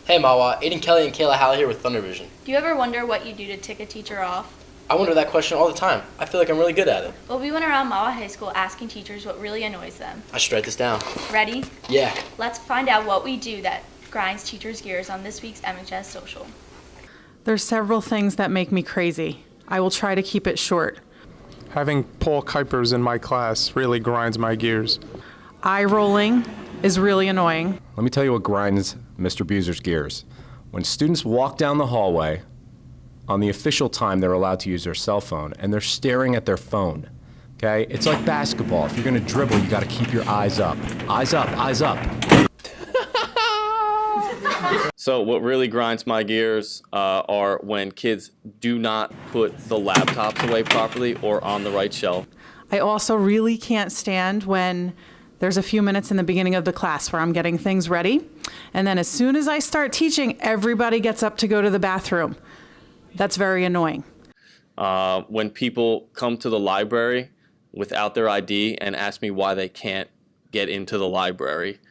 Hey Mahwah, Aiden Kelly and Kayla Halley here with Thunder Vision. Do you ever wonder what you do to tick a teacher off? I wonder that question all the time. I feel like I'm really good at it. Well, we went around Mahwah High School asking teachers what really annoys them. I should write this down. Ready? Yeah. Let's find out what we do that grinds teachers' gears on this week's MHS Social. There's several things that make me crazy. I will try to keep it short. Having Paul Kuipers in my class really grinds my gears. Eye rolling is really annoying. Let me tell you what grinds Mr. Buser's gears. When students walk down the hallway, on the official time they're allowed to use their cell phone, and they're staring at their phone. Okay? It's like basketball. If you're gonna dribble, you gotta keep your eyes up. Eyes up, eyes up. So what really grinds my gears are when kids do not put the laptops away properly or on the right shelf. I also really can't stand when there's a few minutes in the beginning of the class where I'm getting things ready, and then as soon as I start teaching, everybody gets up to go to the bathroom. That's very annoying. When people come to the library without their ID and ask me why they can't get into the library.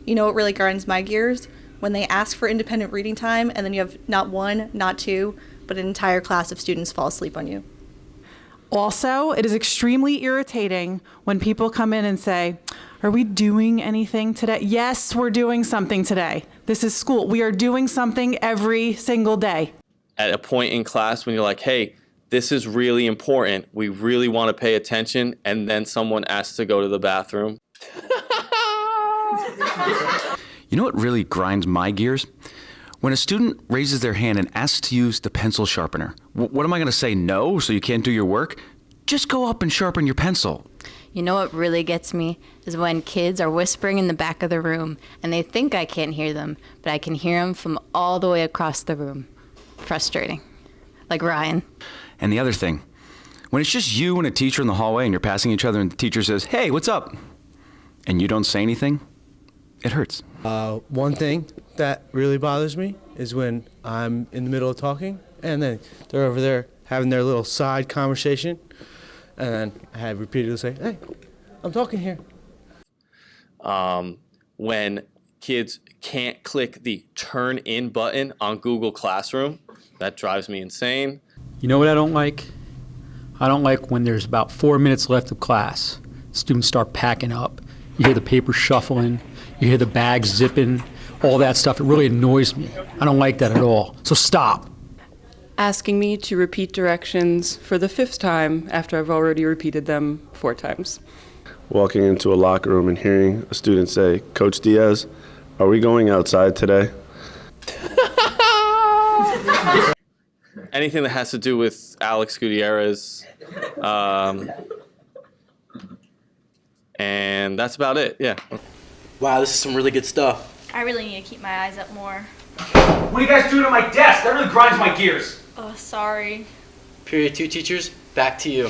You know what really grinds my gears? When they ask for independent reading time and then you have not one, not two, but an entire class of students fall asleep on you. Also, it is extremely irritating when people come in and say, "Are we doing anything today?" Yes, we're doing something today. This is school. We are doing something every single day. At a point in class when you're like, hey, this is really important, we really want to pay attention, and then someone asks to go to the bathroom. You know what really grinds my gears? When a student raises their hand and asks to use the pencil sharpener. What am I going to say, no, so you can't do your work? Just go up and sharpen your pencil. You know what really gets me is when kids are whispering in the back of the room and they think I can't hear them, but I can hear them from all the way across the room. Frustrating. Like Ryan. And the other thing, when it's just you and a teacher in the hallway and you're passing each other and the teacher says, "Hey, what's up?" and you don't say anything, it hurts. One thing that really bothers me is when I'm in the middle of talking and then they're over there having their little side conversation, and then I have repeatedly say, "Hey, I'm talking here." When kids can't click the turn in button on Google Classroom, that drives me insane. You know what I don't like? I don't like when there's about 4 minutes left of class. Students start packing up. You hear the paper shuffling. You hear the bags zipping. All that stuff. It really annoys me. I don't like that at all. So stop. Asking me to repeat directions for the 5th time after I've already repeated them 4 times. Walking into a locker room and hearing a student say, "Coach Diaz, are we going outside today?" Anything that has to do with Alex Gutierrez. And that's about it, yeah. Wow, this is some really good stuff. I really need to keep my eyes up more. What are you guys doing at my desk? That really grinds my gears. Oh, sorry. Period 2 teachers, back to you.